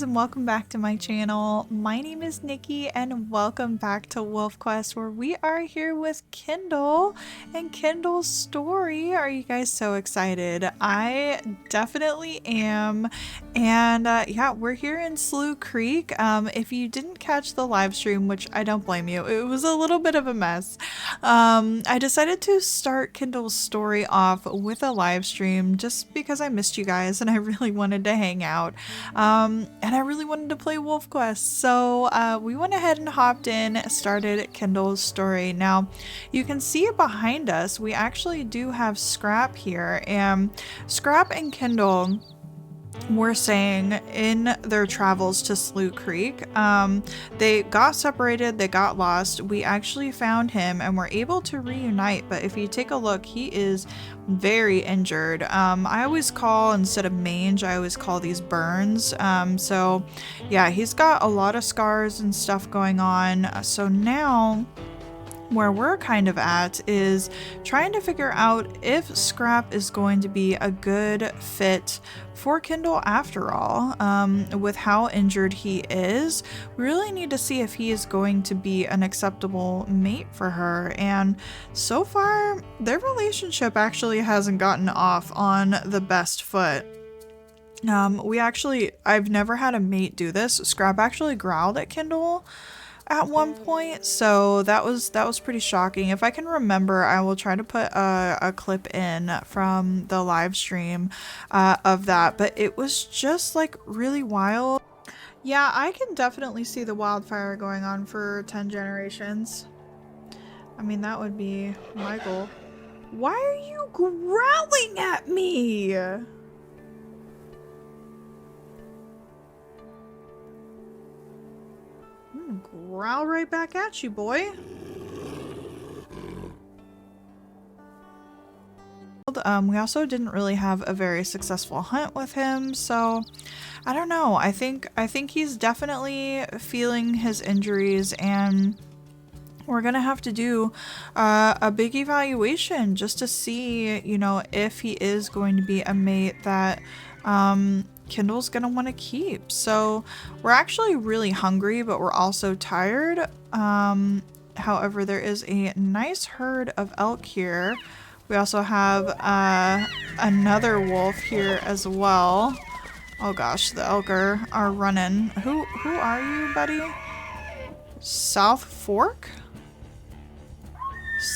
guys, and welcome back to my channel. My name is Nikki and welcome back to Wolfquest, where we are here with Kindle and Kindle's story. Are you guys so excited? I definitely am. And yeah, we're here in Slough Creek. If you didn't catch the live stream, which I don't blame you, it was a little bit of a mess. I decided to start Kindle's story off with a live stream just because I missed you guys and I really wanted to hang out. And I really wanted to play Wolfquest, so we went ahead and hopped in, started Kindle's story. Now, you can see behind us, we actually do have Scrap here, and Scrap and Kindle were saying in their travels to Slough Creek, they got separated, they got lost. We actually found him and were able to reunite, but if you take a look, he is very injured. I always call, instead of mange, I always call these burns. So yeah, he's got a lot of scars and stuff going on. So now where we're kind of at is trying to figure out if Scrap is going to be a good fit for Kindle after all. With how injured he is, we really need to see if he is going to be an acceptable mate for her. And so far, their relationship actually hasn't gotten off on the best foot. I've never had a mate do this. Scrap actually growled at Kindle at one point, so that was pretty shocking. If I can remember, I will try to put a clip in from the live stream of that, but it was just like really wild. Yeah, I can definitely see the wildfire going on for 10 generations. I mean, that would be my goal. Why are you growling at me? Growl right back at you, boy. We also didn't really have a very successful hunt with him, so I don't know. I think he's definitely feeling his injuries, and we're gonna have to do a big evaluation just to see, you know, if he is going to be a mate that Kindle's gonna want to keep. So we're actually really hungry, but we're also tired. However, there is a nice herd of elk here. We also have another wolf here as well. Oh gosh, the elk are running. Who are you, buddy? South Fork?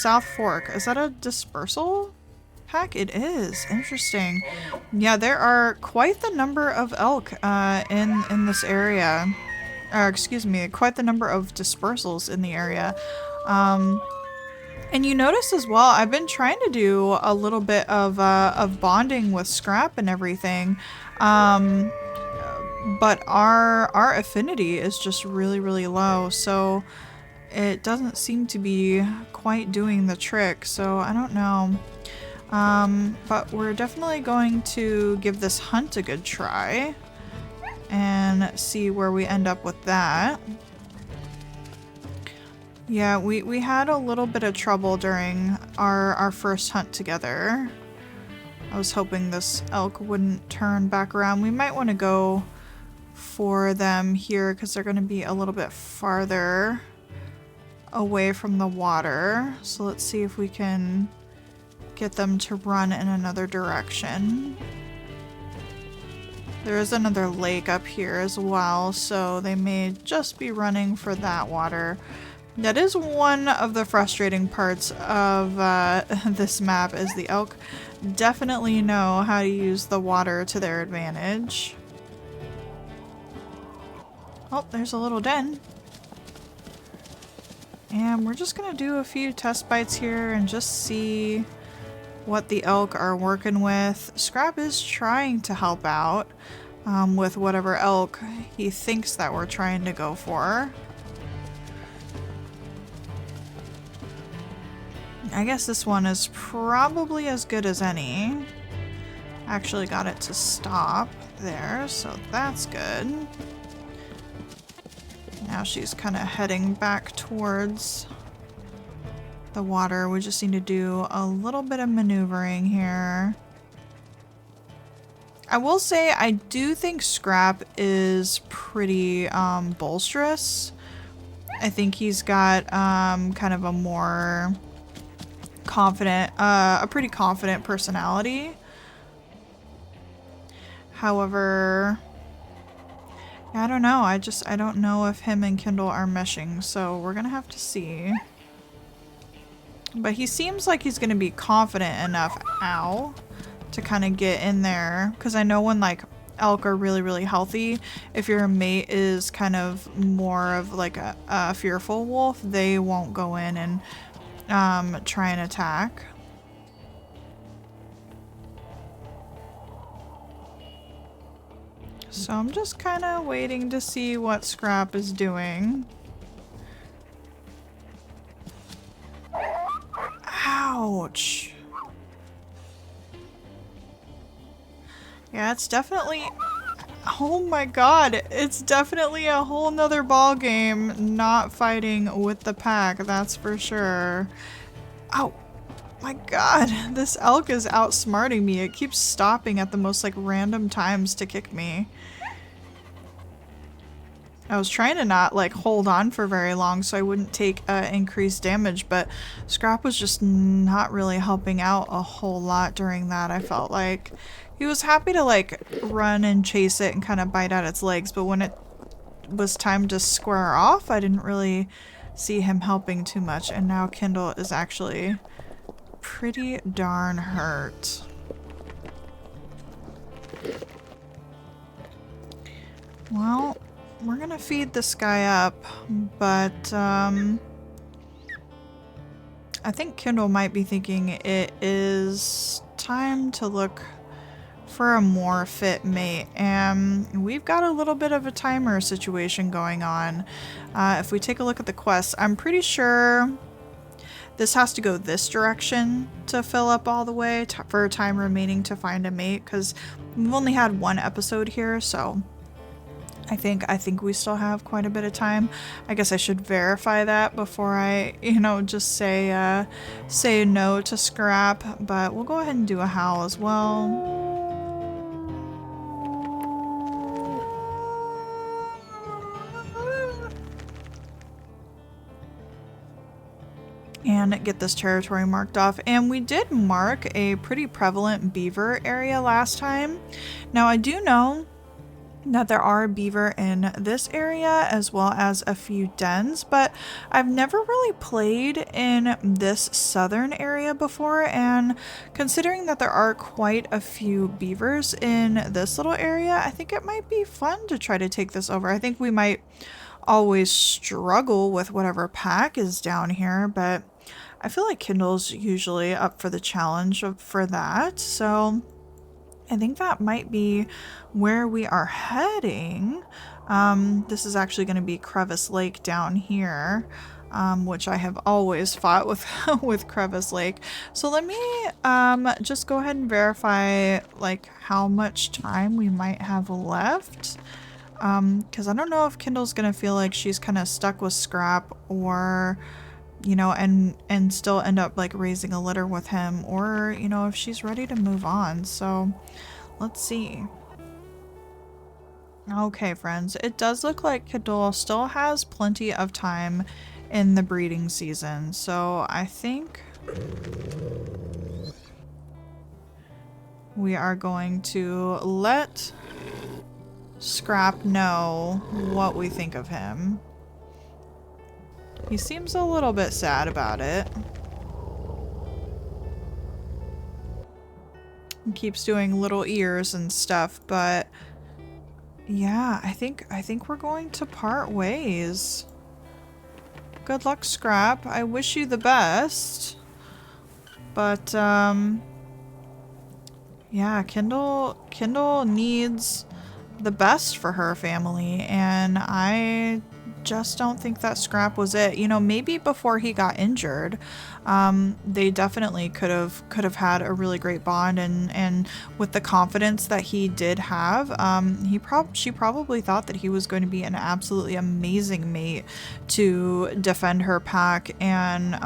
South Fork. Is that a dispersal pack? It is. Interesting. Yeah, there are quite the number of elk in this area. Excuse me, quite the number of dispersals in the area. And you notice as well, I've been trying to do a little bit of bonding with Scrap and everything. But our affinity is just really low, so it doesn't seem to be quite doing the trick, so I don't know. But we're definitely going to give this hunt a good try and see where we end up with that. Yeah, we had a little bit of trouble during our first hunt together. I was hoping this elk wouldn't turn back around. We might want to go for them here because they're going to be a little bit farther away from the water. So let's see if we can get them to run in another direction. There is another lake up here as well, so they may just be running for that water. That is one of the frustrating parts of this map, is the elk definitely know how to use the water to their advantage. Oh, there's a little den. And we're just gonna do a few test bites here and just see what the elk are working with. Scrap is trying to help out with whatever elk he thinks that we're trying to go for. I guess this one is probably as good as any. Actually got it to stop there, so that's good. Now she's kind of heading back towards the water. We just need to do a little bit of maneuvering here. I will say I do think Scrap is pretty bolsterous. I think he's got kind of a more confident, a pretty confident personality. However, I don't know. I don't know if him and Kindle are meshing, so we're gonna have to see. But he seems like he's gonna be confident enough, ow, to kind of get in there. Because I know when like elk are really, really healthy, if your mate is kind of more of like a fearful wolf, they won't go in and try and attack. So I'm just kind of waiting to see what Scrap is doing. Ouch. Yeah, it's definitely... Oh my god, it's definitely a whole nother ball game not fighting with the pack, that's for sure. Oh my god, this elk is outsmarting me. It keeps stopping at the most like random times to kick me. I was trying to not like hold on for very long so I wouldn't take increased damage, but Scrap was just not really helping out a whole lot during that. I felt like he was happy to like run and chase it and kind of bite at its legs, but when it was time to square off, I didn't really see him helping too much. And now Kindle is actually pretty darn hurt. Well, we're gonna feed this guy up, but I think Kindle might be thinking it is time to look for a more fit mate, and we've got a little bit of a timer situation going on. If we take a look at the quest, I'm pretty sure this has to go this direction to fill up all the way for time remaining to find a mate, because we've only had one episode here, so I think we still have quite a bit of time. I guess I should verify that before I, you know, just say no to Scrap, but we'll go ahead and do a howl as well. And get this territory marked off. And we did mark a pretty prevalent beaver area last time. Now I do know that there are beaver in this area as well as a few dens, but I've never really played in this southern area before, and considering that there are quite a few beavers in this little area, I think it might be fun to try to take this over. I think we might always struggle with whatever pack is down here, but I feel like Kindle's usually up for the challenge for that, so I think that might be where we are heading. This is actually going to be Crevice Lake down here, which I have always fought with with Crevice Lake. So let me just go ahead and verify like how much time we might have left. Because I don't know if Kindle's going to feel like she's kind of stuck with Scrap, or you know, and still end up like raising a litter with him, or you know, if she's ready to move on. So let's see. Okay, friends, it does look like Kindle still has plenty of time in the breeding season, so I think we are going to let Scrap know what we think of him. He seems a little bit sad about it. He keeps doing little ears and stuff, but yeah, I think we're going to part ways. Good luck, Scrap. I wish you the best. But yeah, Kindle needs the best for her family, and I just don't think that Scrap was it. You know, maybe before he got injured, they definitely could have had a really great bond, and with the confidence that he did have, she probably thought that he was going to be an absolutely amazing mate to defend her pack and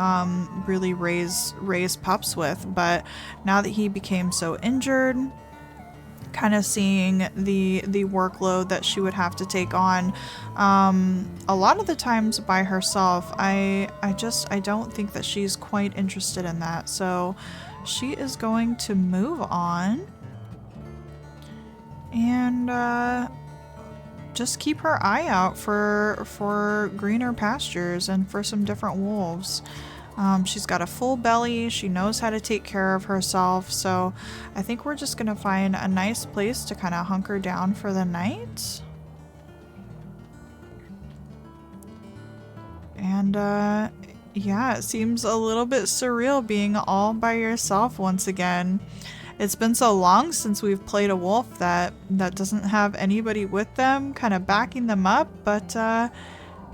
really raise pups with. But now that he became so injured, kind of seeing the workload that she would have to take on a lot of the times by herself. I don't think that she's quite interested in that, so she is going to move on and just keep her eye out for greener pastures and for some different wolves. She's got a full belly, she knows how to take care of herself, so I think we're just gonna find a nice place to kind of hunker down for the night. And yeah, it seems a little bit surreal being all by yourself once again. It's been so long since we've played a wolf that doesn't have anybody with them kind of backing them up, but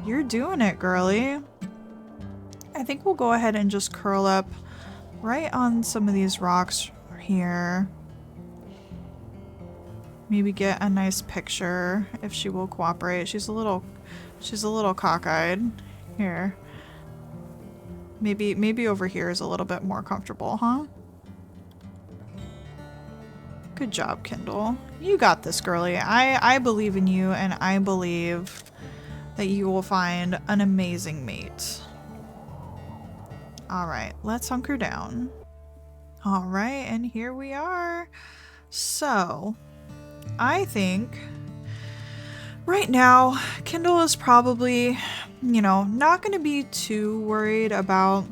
you're doing it, girly. I think we'll go ahead and just curl up right on some of these rocks here. Maybe get a nice picture if she will cooperate. She's a little cockeyed. Here. Maybe over here is a little bit more comfortable, huh? Good job, Kindle. You got this, girly. I believe in you, and I believe that you will find an amazing mate. Alright, let's hunker down. Alright, and here we are. So, I think right now, Kindle is probably, you know, not going to be too worried about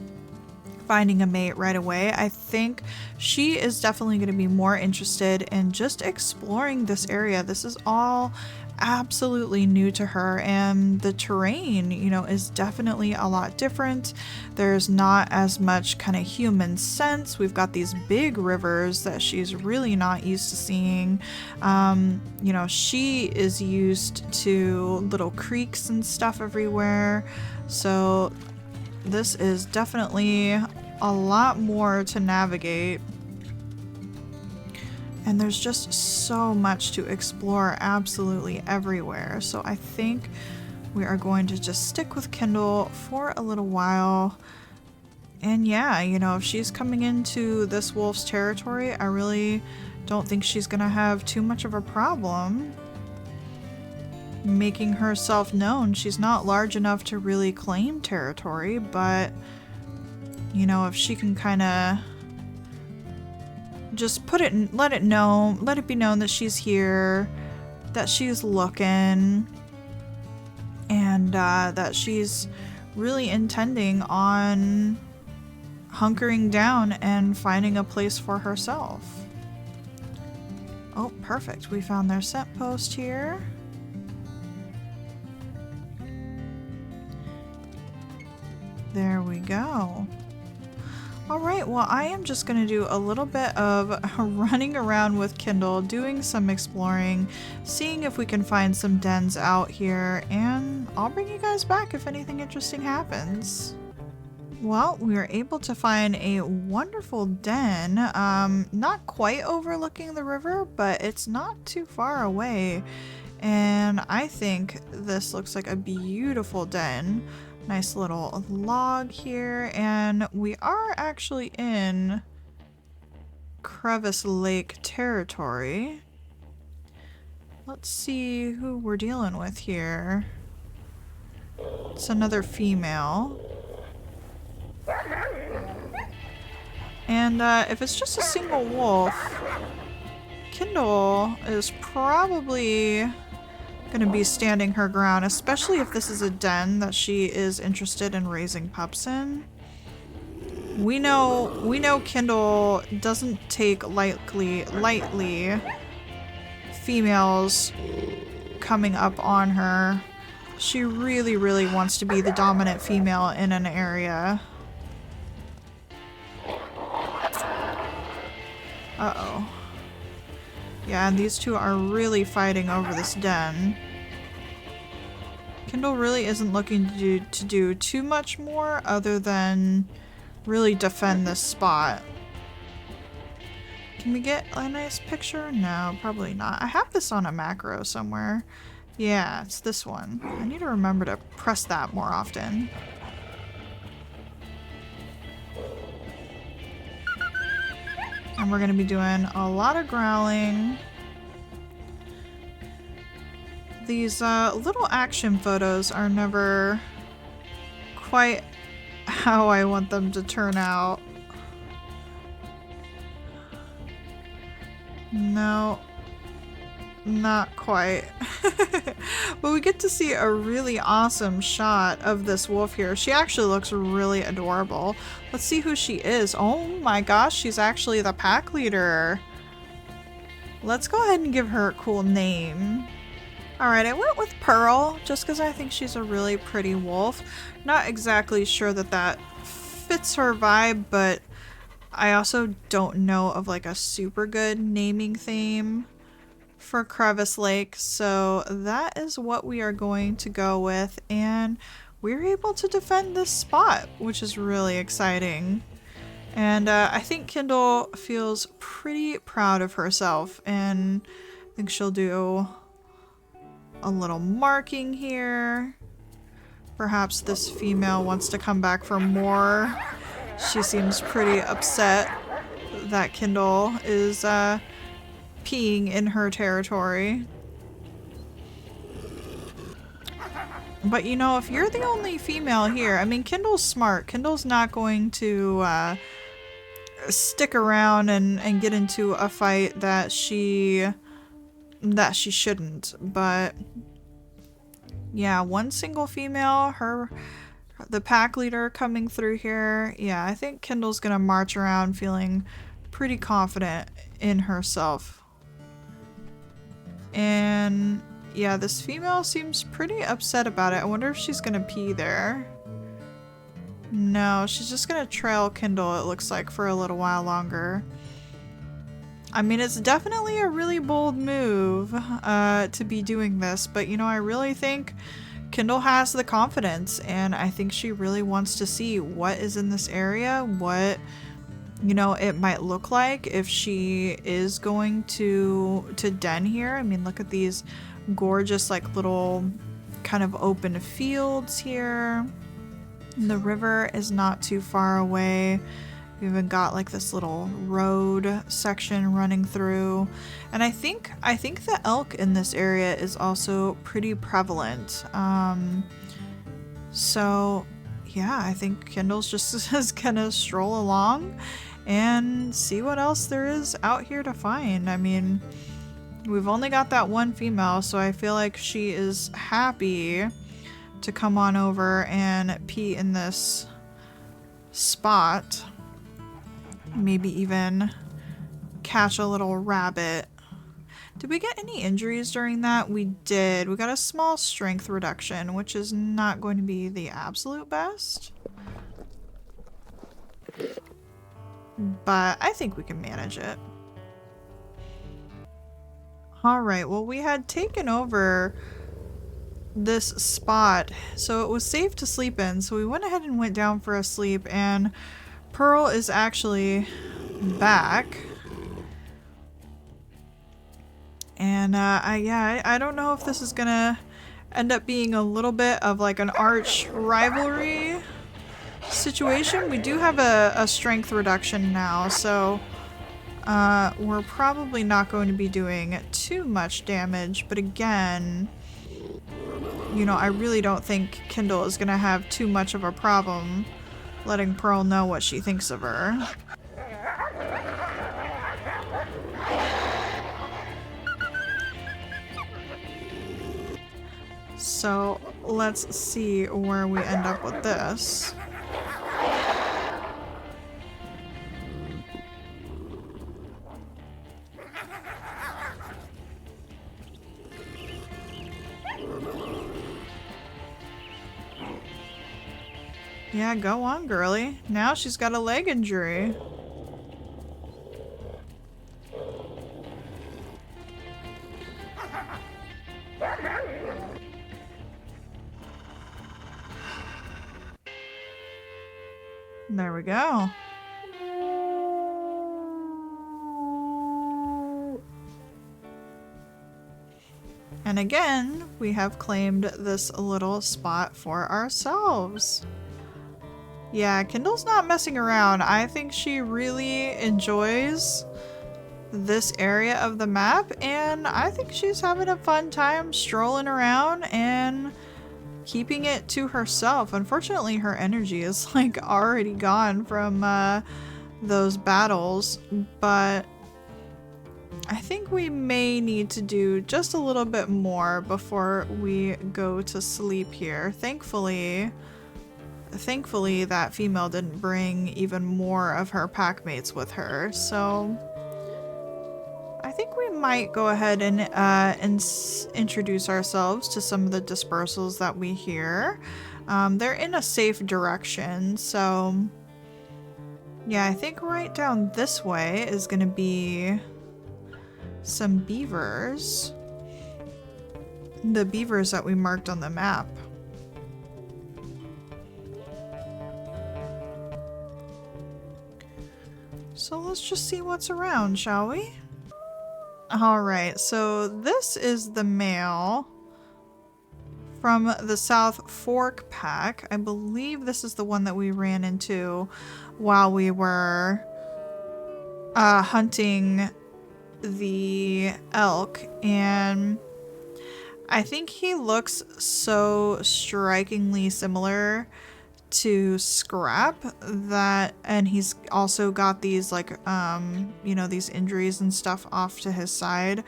finding a mate right away. I think she is definitely going to be more interested in just exploring this area. This is all absolutely new to her, and the terrain, you know, is definitely a lot different. There's not as much kind of human sense. We've got these big rivers that she's really not used to seeing. You know, she is used to little creeks and stuff everywhere, so this is definitely a lot more to navigate. And there's just so much to explore absolutely everywhere. So I think we are going to just stick with Kindle for a little while. And yeah, you know, if she's coming into this wolf's territory, I really don't think she's gonna have too much of a problem making herself known. She's not large enough to really claim territory, but you know, if she can kind of just put it in, let it be known that she's here, that she's looking, and that she's really intending on hunkering down and finding a place for herself. Oh, perfect. We found their scent post here. There we go. Alright, well, I am just going to do a little bit of running around with Kindle, doing some exploring, seeing if we can find some dens out here, and I'll bring you guys back if anything interesting happens. Well, we were able to find a wonderful den, not quite overlooking the river, but it's not too far away, and I think this looks like a beautiful den. Nice little log here, and we are actually in Crevice Lake territory. Let's see who we're dealing with here. It's another female. And if it's just a single wolf, Kindle is probably gonna be standing her ground, especially if this is a den that she is interested in raising pups in. We know Kindle doesn't take lightly females coming up on her. She really wants to be the dominant female in an area. Uh-oh. Yeah, and these two are really fighting over this den. Kindle really isn't looking to do too much more other than really defend this spot. Can we get a nice picture? No, probably not. I have this on a macro somewhere. Yeah, it's this one. I need to remember to press that more often. And we're going to be doing a lot of growling These little action photos are never quite how I want them to turn out. No, not quite. But we get to see a really awesome shot of this wolf here. She actually looks really adorable. Let's see who she is. Oh my gosh, she's actually the pack leader. Let's go ahead and give her a cool name. Alright, I went with Pearl just because I think she's a really pretty wolf. Not exactly sure that that fits her vibe, but I also don't know of like a super good naming theme for Crevice Lake, so that is what we are going to go with, and we're able to defend this spot, which is really exciting. And I think Kindle feels pretty proud of herself, and I think she'll do a little marking here. Perhaps this female wants to come back for more. She seems pretty upset that Kindle is peeing in her territory. But you know, if you're the only female here, I mean, Kindle's smart. Kindle's not going to stick around and get into a fight that she shouldn't. But yeah, one single female, the pack leader coming through here. Yeah, I think Kindle's gonna march around feeling pretty confident in herself. And yeah, this female seems pretty upset about it. I wonder if she's gonna pee there. No, she's just gonna trail Kindle, it looks like, for a little while longer. I mean, it's definitely a really bold move to be doing this, but you know, I really think Kindle has the confidence, and I think she really wants to see what is in this area, what, you know, it might look like if she is going to den here. I mean, look at these gorgeous, like, little kind of open fields here. The river is not too far away. We even got like this little road section running through. And I think the elk in this area is also pretty prevalent. So yeah, I think Kindle's just gonna stroll along and see what else there is out here to find. I mean, we've only got that one female, so I feel like she is happy to come on over and pee in this spot. Maybe even catch a little rabbit. Did we get any injuries during that? We did. We got a small strength reduction, which is not going to be the absolute best. But I think we can manage it. Alright, well, we had taken over this spot, so it was safe to sleep in, so we went ahead and went down for a sleep, and Pearl is actually back. And I don't know if this is gonna end up being a little bit of like an arch rivalry situation. We do have a strength reduction now, so we're probably not going to be doing too much damage, but again, you know, I really don't think Kindle is gonna have too much of a problem letting Pearl know what she thinks of her. So let's see where we end up with this. Yeah, go on, girly. Now she's got a leg injury. There we go. And again, we have claimed this little spot for ourselves. Yeah, Kindle's not messing around. I think she really enjoys this area of the map, and I think she's having a fun time strolling around and keeping it to herself. Unfortunately, her energy is like already gone from those battles, but I think we may need to do just a little bit more before we go to sleep here. Thankfully that female didn't bring even more of her packmates with her, so I think we might go ahead and introduce ourselves to some of the dispersals that we hear. They're in a safe direction, so yeah, I think right down this way is gonna be some beavers. The beavers that we marked on the map. So let's just see what's around, shall we? Alright, so this is the male from the South Fork pack. I believe this is the one that we ran into while we were hunting the elk, and I think he looks so strikingly similar to Scrap that, and he's also got these like you know, these injuries and stuff off to his side.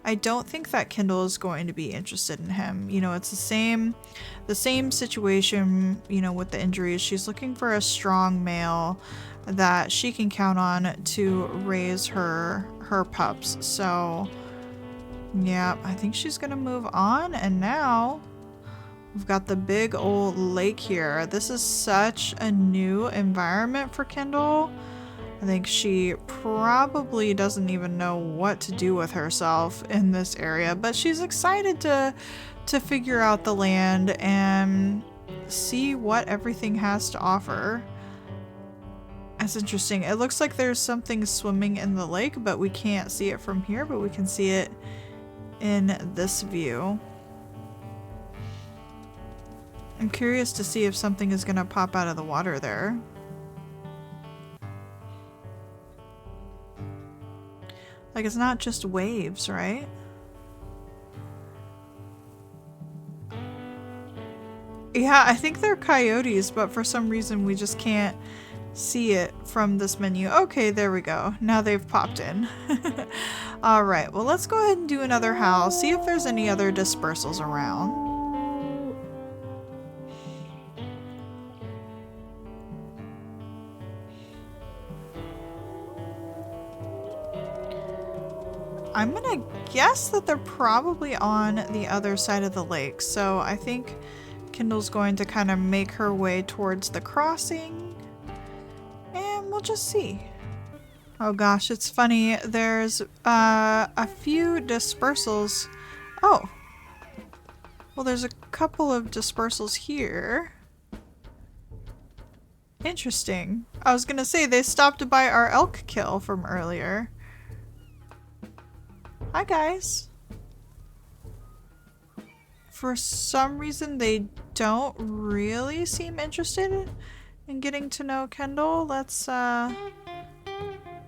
I don't think that Kindle is going to be interested in him. You know, it's the same situation, you know, with the injuries. She's looking for a strong male that she can count on to raise her pups. So yeah, I think she's gonna move on, and now we've got the big old lake here. This is such a new environment for Kindle. I think she probably doesn't even know what to do with herself in this area, but she's excited to figure out the land and see what everything has to offer. That's interesting. It looks like there's something swimming in the lake, but we can't see it from here, but we can see it in this view. I'm curious to see if something is gonna pop out of the water there. Like, it's not just waves, right? Yeah, I think they're coyotes, but for some reason we just can't see it from this menu. Okay, there we go. Now they've popped in. Alright, well let's go ahead and do another howl, see if there's any other dispersals around. I'm gonna guess that they're probably on the other side of the lake, so I think Kindle's going to kind of make her way towards the crossing, and we'll just see. Oh gosh, it's funny, there's a few dispersals. Oh, well there's a couple of dispersals here. Interesting. I was gonna say they stopped by our elk kill from earlier. Hi guys. For some reason they don't really seem interested in getting to know Kendall. Let's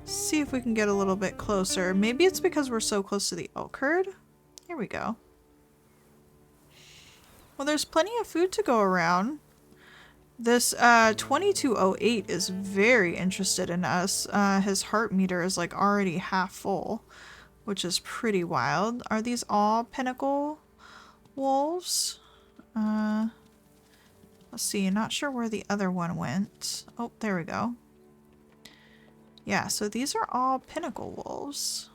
see if we can get a little bit closer. Maybe it's because we're so close to the elk herd. Here we go. Well, there's plenty of food to go around. This 2208 is very interested in us. His heart meter is like already half full, which is pretty wild. Are these all pinnacle wolves? Let's see, not sure where the other one went. Oh, there we go. Yeah, so these are all pinnacle wolves.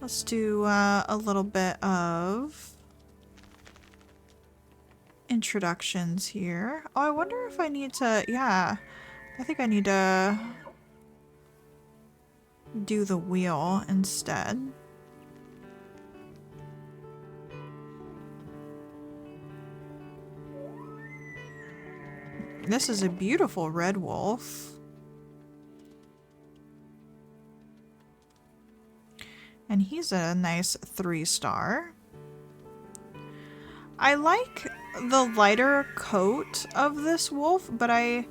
Let's do a little bit of introductions here. Oh, I wonder if I need to, yeah, I think I need to do the wheel instead. This is a beautiful red wolf. And he's a nice 3-star. I like the lighter coat of this wolf, but I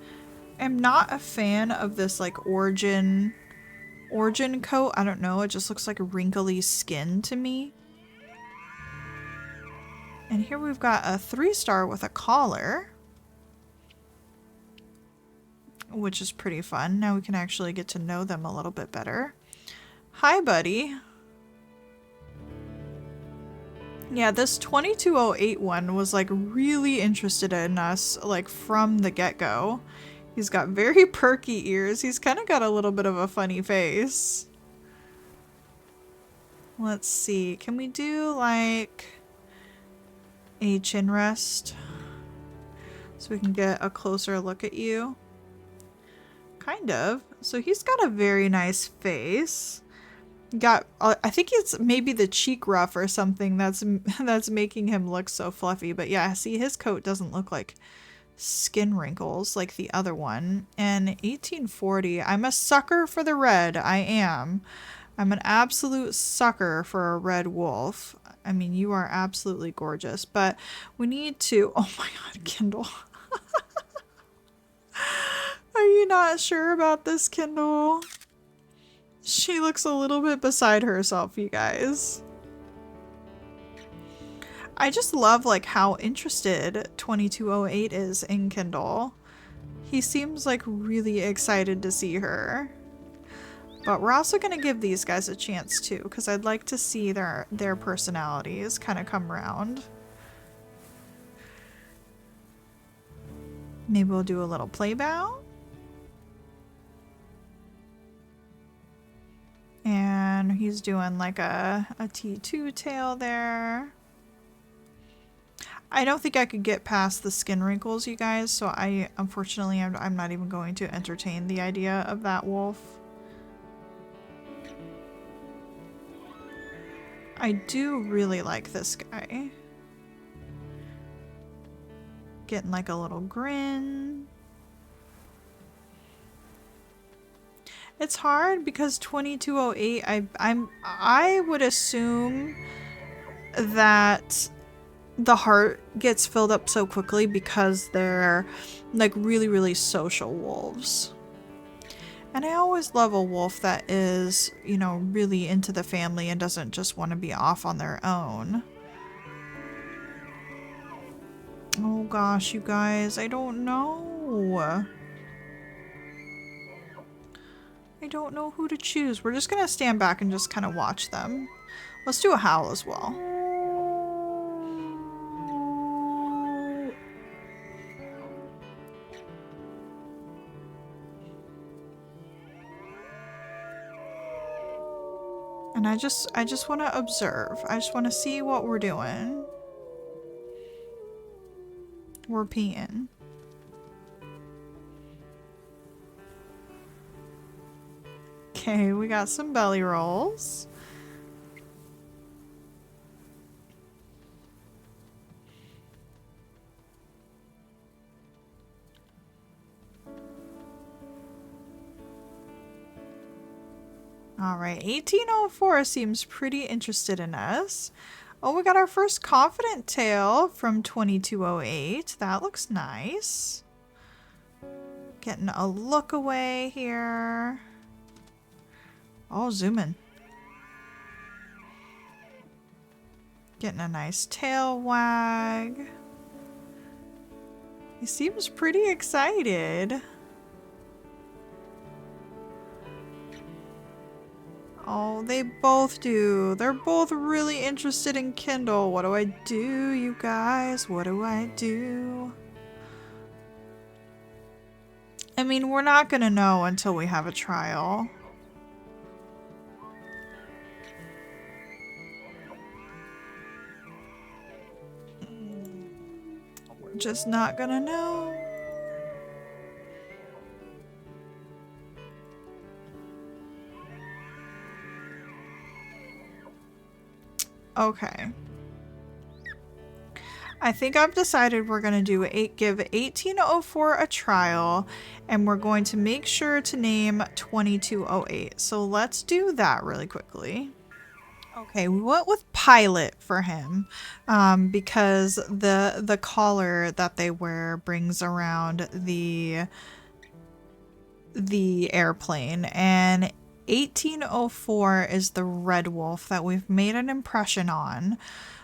am not a fan of this like origin origin coat. I don't know. It just looks like wrinkly skin to me. And here we've got a 3-star with a collar, which is pretty fun. Now we can actually get to know them a little bit better. Hi, buddy. Yeah, this 2208 one was like really interested in us like from the get-go. He's got very perky ears. He's kind of got a little bit of a funny face. Let's see. Can we do like a chin rest so we can get a closer look at you? Kind of. So he's got a very nice face. Got I think it's maybe the cheek ruff or something that's making him look so fluffy. But yeah, see, his coat doesn't look like skin wrinkles like the other one. And 1840, I'm a sucker for the red. I am. I'm an absolute sucker for a red wolf. I mean, you are absolutely gorgeous, but we need to, oh my god, Kindle. Are you not sure about this, Kindle? She looks a little bit beside herself, you guys. I just love like how interested 2208 is in Kindle. He seems like really excited to see her. But we're also going to give these guys a chance too, because I'd like to see their personalities kind of come around. Maybe we'll do a little play bow. And he's doing like a T2 tail there. I don't think I could get past the skin wrinkles, you guys, so unfortunately I'm not even going to entertain the idea of that wolf. I do really like this guy. Getting like a little grin. It's hard because 2208, I would assume that the heart gets filled up so quickly because they're like really, really social wolves. And I always love a wolf that is, you know, really into the family and doesn't just want to be off on their own. Oh gosh, you guys, I don't know. I don't know who to choose. We're just gonna stand back and just kind of watch them. Let's do a howl as well. And I just want to observe. I just want to see what we're doing. We're peeing. Okay, we got some belly rolls. Alright, 1804 seems pretty interested in us. Oh, we got our first confident tail from 2208. That looks nice. Getting a look away here. Oh, zoom in. Getting a nice tail wag. He seems pretty excited. Oh, they both do. They're both really interested in Kindle. What do I do, you guys? What do I do? I mean, we're not gonna know until we have a trial. We're just not gonna know. Okay. I think I've decided we're going to give 1804 a trial, and we're going to make sure to name 2208. So let's do that really quickly. Okay, we went with Pilot for him because the collar that they wear brings around the airplane, and 1804 is the red wolf that we've made an impression on.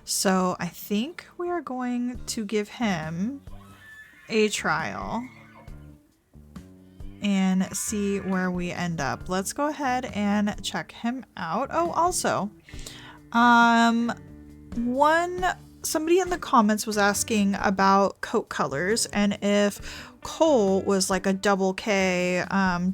So I think we are going to give him a trial and see where we end up. Let's go ahead and check him out. Oh, also, somebody in the comments was asking about coat colors and if Cole was like a double K,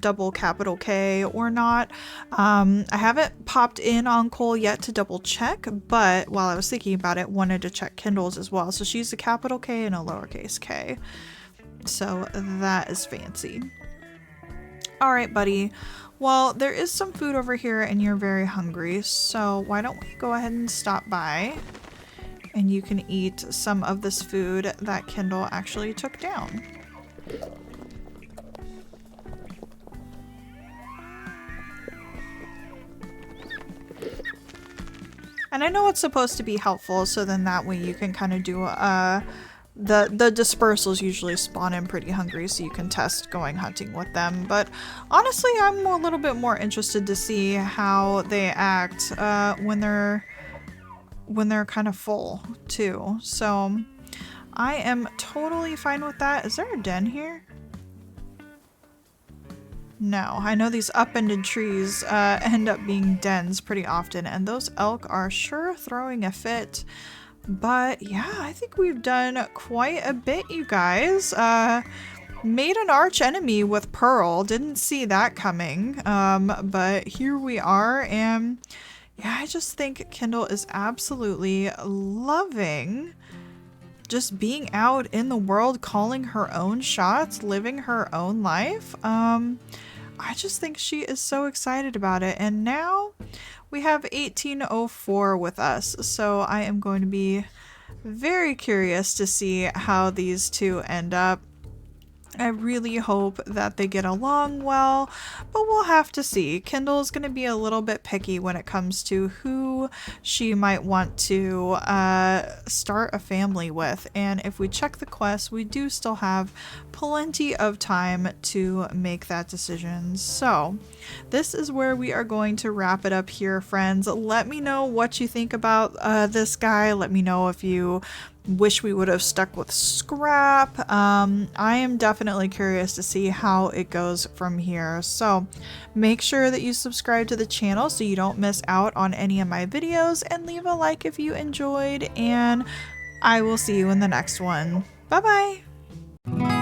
double capital K or not. I haven't popped in on Cole yet to double check, but while I was thinking about it, wanted to check Kindle's as well. So she's a capital K and a lowercase k. So that is fancy. All right, buddy. Well, there is some food over here and you're very hungry, so why don't we go ahead and stop by and you can eat some of this food that Kindle actually took down. And I know it's supposed to be helpful, so then that way you can kind of do the dispersals usually spawn in pretty hungry, so you can test going hunting with them. But honestly, I'm a little bit more interested to see how they act when they're kind of full too. So I am totally fine with that. Is there a den here? No, I know these upended trees end up being dens pretty often, and those elk are sure throwing a fit. But yeah, I think we've done quite a bit, you guys. Made an arch enemy with Pearl. Didn't see that coming. But here we are, and yeah, I just think Kindle is absolutely loving just being out in the world, calling her own shots, living her own life. I just think she is so excited about it. And now we have 1804 with us, so I am going to be very curious to see how these two end up. I really hope that they get along well, but we'll have to see. Kindle is going to be a little bit picky when it comes to who she might want to start a family with. And if we check the quest, we do still have plenty of time to make that decision. So this is where we are going to wrap it up here, friends. Let me know what you think about this guy. Let me know if you wish we would have stuck with Scrap. I am definitely curious to see how it goes from here. So make sure that you subscribe to the channel so you don't miss out on any of my videos, and leave a like if you enjoyed, and I will see you in the next one. Bye bye.